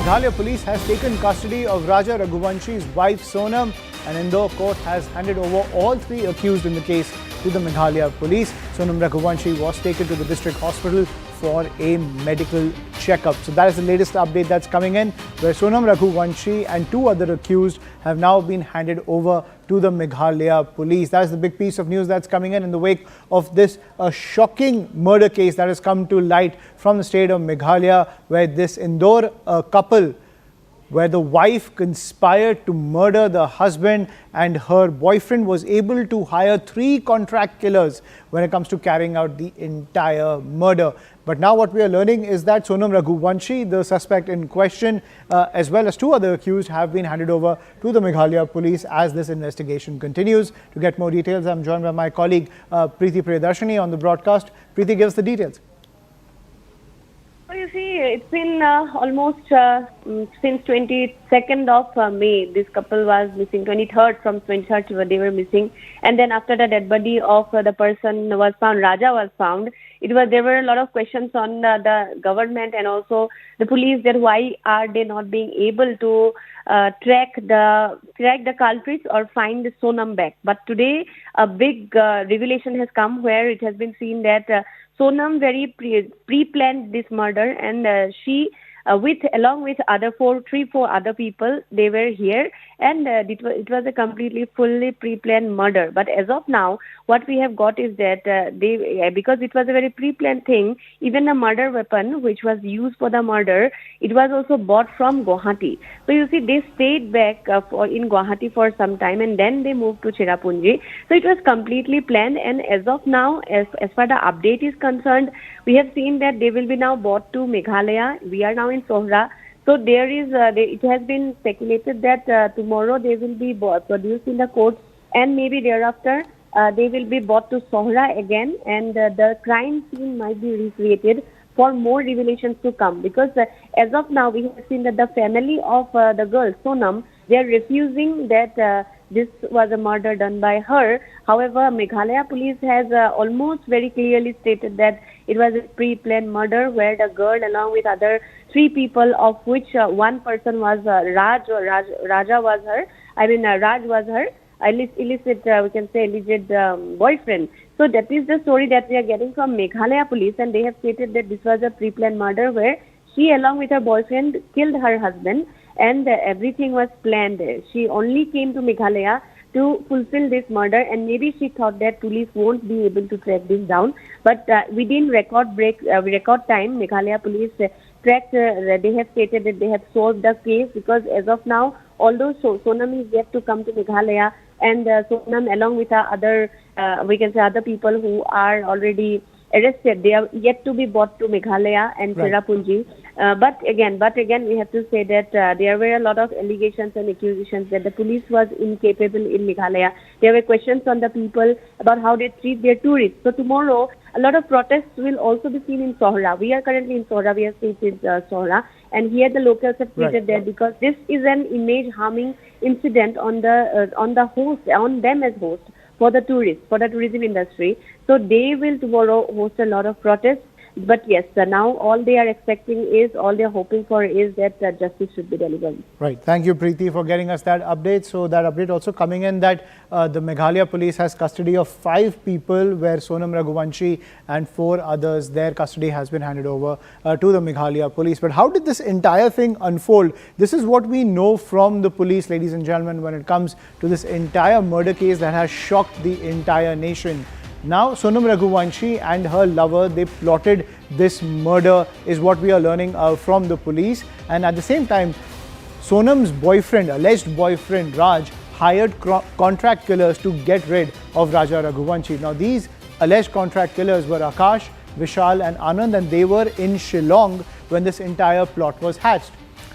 Meghalaya Police has taken custody of Raja Raghuvanshi's wife Sonam, and Indore court has handed over all three accused in the case to the Meghalaya Police. Sonam Raghuvanshi was taken to the district hospital for a medical checkup. So that is the latest update that's coming in, where Sonam Raghuvanshi and two other accused have now been handed over to the Meghalaya Police. That is the big piece of news that's coming in the wake of this shocking murder case that has come to light from the state of Meghalaya, where this Indore couple, where the wife conspired to murder the husband and her boyfriend was able to hire 3 contract killers when it comes to carrying out the entire murder. But now what we are learning is that Sonam Raghuvanshi, the suspect in question, as well as 2 other accused, have been handed over to the Meghalaya Police as this investigation continues. To get more details, I'm joined by my colleague Preeti Priyadarshini on the broadcast. Preeti, give us the details. So you see, it's been almost since 22nd of May. This couple was missing. 23rd, from 23rd they were missing, and then after the dead body of the person was found, Raja was found. There were a lot of questions on the government and also the police that why are they not being able to track the culprits or find the Sonam back. But today a big revelation has come, where it has been seen that Sonam very pre-planned this murder, and she along with three, four other people, they were here, and it was a completely fully pre-planned murder. But as of now, what we have got is that because it was a very pre-planned thing, even the murder weapon which was used for the murder, it was also bought from Guwahati. So you see, they stayed back in Guwahati for some time, and then they moved to Cherrapunji. So it was completely planned, and as of now, as far the update is concerned, we have seen that they will be now brought to Meghalaya. We are now in Sohra. So it has been speculated that tomorrow they will be produced in the court, and maybe thereafter they will be brought to Sohra again, and the crime scene might be recreated for more revelations to come. Because as of now, we have seen that the family of the girl, Sonam, they are refusing that this was a murder done by her. However, Meghalaya Police has almost very clearly stated that it was a pre-planned murder, where the girl, along with other 3 people, of which one person was Raja was her. Raj was her illicit, we can say alleged boyfriend. So that is the story that we are getting from Meghalaya Police, and they have stated that this was a pre-planned murder where she, along with her boyfriend, killed her husband, and everything was planned. She only came to Meghalaya to fulfill this murder, and maybe she thought that police won't be able to track this down. But within record time, Meghalaya Police tracked. They have stated that they have solved the case, because as of now, although Sonam is yet to come to Meghalaya, and Sonam, along with other other people who are already arrested, they are yet to be brought to Meghalaya and Cherrapunji. But again, we have to say that there were a lot of allegations and accusations that the police was incapable in Meghalaya. There were questions on the people about how they treat their tourists. So tomorrow, a lot of protests will also be seen in Sohra. We are currently in Sohra. We are staying in Sohra, and here the locals have treated there, because this is an image-harming incident on them as host for the tourists, for the tourism industry. So they will tomorrow host a lot of protests. But yes, now all they are hoping for is that justice should be delivered. Right. Thank you, Preeti, for getting us that update. So that update also coming in that the Meghalaya Police has custody of 5 people, where Sonam Raghuvanshi and 4 others, their custody has been handed over to the Meghalaya Police. But how did this entire thing unfold? This is what we know from the police, ladies and gentlemen, when it comes to this entire murder case that has shocked the entire nation. Now, Sonam Raghuvanshi and her lover, they plotted this murder, is what we are learning from the police. And at the same time, Sonam's boyfriend, alleged boyfriend, Raj, hired contract killers to get rid of Raja Raghuvanshi. Now, these alleged contract killers were Akash, Vishal and Anand, and they were in Shillong when this entire plot was hatched.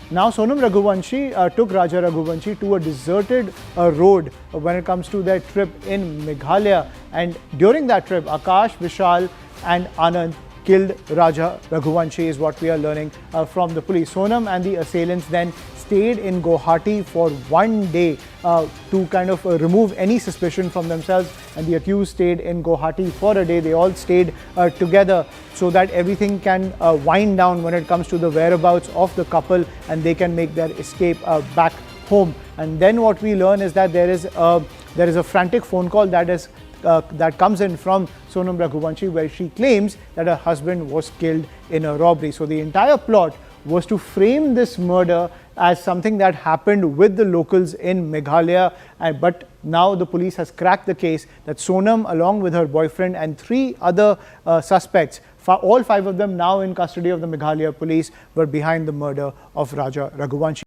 Now, Sonam Raghuvanshi took Raja Raghuvanshi to a deserted road when it comes to their trip in Meghalaya. And during that trip, Akash, Vishal and Anand killed Raja Raghuvanshi, is what we are learning from the police. Sonam and the assailants then stayed in Guwahati for 1 day to kind of remove any suspicion from themselves, and the accused stayed in Guwahati for a day. They all stayed together so that everything can wind down when it comes to the whereabouts of the couple and they can make their escape back home. And then what we learn is that there is a frantic phone call that comes in from Sonam Raghuvanshi, where she claims that her husband was killed in a robbery. So the entire plot was to frame this murder as something that happened with the locals in Meghalaya, but now the police has cracked the case that Sonam, along with her boyfriend and 3 other suspects, all 5 of them now in custody of the Meghalaya police, were behind the murder of Raja Raghuvanshi.